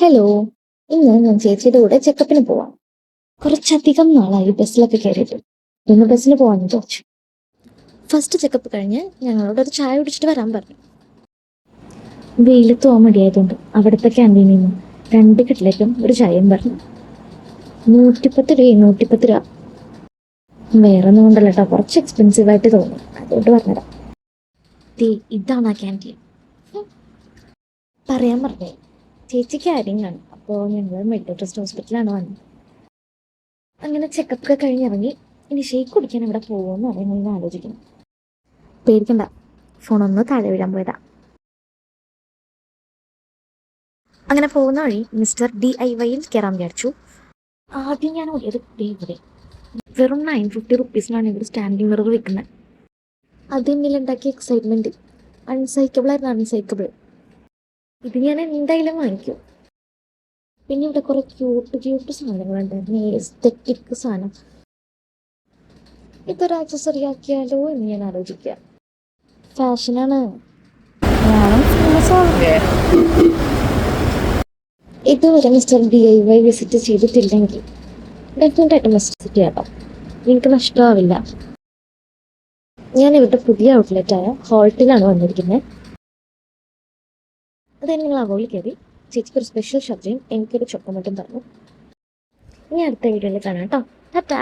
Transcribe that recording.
Hello. ഇന്ന് ഞാൻ ചേച്ചിയുടെ കൂടെ ചെക്കപ്പിന് പോവാം. കുറച്ചധികം നാളായി ബസ്സിലൊക്കെ കയറിയിട്ട്. ഇന്ന് ബസ്സിന് പോവാന്ന് ചോദിച്ചു. ഫസ്റ്റ് ചെക്കപ്പ് കഴിഞ്ഞ് ഞങ്ങളോട് ഒരു ചായ കുടിച്ചിട്ട് വരാൻ പറഞ്ഞു. വെയിലത്ത് പോകാൻ മടിയായതുകൊണ്ട് അവിടുത്തെ ക്യാൻറ്റീനിൽ നിന്ന് 2 കട്ട്ലറ്റും ഒരു ചായയും പറഞ്ഞു. 110 രൂപ. വേറെ ഒന്നും കൊണ്ടല്ല കേട്ടോ, കുറച്ച് എക്സ്പെൻസീവ് ആയിട്ട് തോന്നി, അതുകൊണ്ട് പറഞ്ഞതാ. ഇതാണ് ആ ക്യാൻറ്റീൻ. പറയാൻ പറഞ്ഞേ, ചേച്ചിക്ക് ആരെങ്കിലും അപ്പോൾ ഞങ്ങൾ മെഡിക്കൽ ട്രസ്റ്റ് ഹോസ്പിറ്റലാണ് വന്നത്. അങ്ങനെ ചെക്കപ്പ് ഒക്കെ കഴിഞ്ഞിറങ്ങി. ഇനി ഷേക്ക് കുടിക്കാൻ എവിടെ പോകുമെന്ന് അറിയാൻ ആലോചിക്കണം. പേടിക്കണ്ട, ഫോണൊന്ന് താഴെ വീഴാൻ പോയതാ. അങ്ങനെ പോകുന്ന വഴി മിസ്റ്റർ DIYയിൽ കയറാൻ വിചാരിച്ചു. ആദ്യം ഞാൻ ഓടിയത് ഇവിടെ. വെറും 950 റുപ്പീസിനാണ് ഇവിടെ സ്റ്റാൻഡിങ് മിറർ വെക്കുന്നത്. അതെന്നിലുണ്ടാക്കിയ എക്സൈറ്റ്മെന്റ് അൺസൈക്കബിൾ ആയിരുന്നു. അൺസൈക്കബിൾ. ഇത് ഞാൻ എന്തായാലും വാങ്ങിക്കും. പിന്നെ ഇവിടെ കുറെ ക്യൂട്ട് സാധനങ്ങളുണ്ടായിരുന്നു. എസ്തെറ്റിക് സാധനം. ഇതൊരു ആക്സസറി ആക്കിയാലോ എന്ന് ഞാൻ ആലോചിക്കുക. ഫാഷനാണ്. ഞാനും ഫേമസ് ആവും. ഇതുവരെ മിസ്റ്റർ DIY വിസിറ്റ് ചെയ്തിട്ടില്ലെങ്കിൽ ഡെഫിനറ്റായിട്ടും വിസിറ്റ് ചെയ്യാട്ടോ. നിങ്ങൾക്ക് നഷ്ടമാവില്ല. ഞാൻ ഇവരുടെ പുതിയ ഔട്ട്ലെറ്റായ ഹോൾട്ടിലാണ് വന്നിരിക്കുന്നത്. അത് നിങ്ങൾ അവോളിൽ കയറി ചേച്ചിക്കൊരു സ്പെഷ്യൽ ഷർട്ടയും എനിക്കൊരു ചൊക്കമട്ടും തന്നു. ഇനി അടുത്ത വീഡിയോയിൽ കാണാം കേട്ടോ. ടാറ്റാ.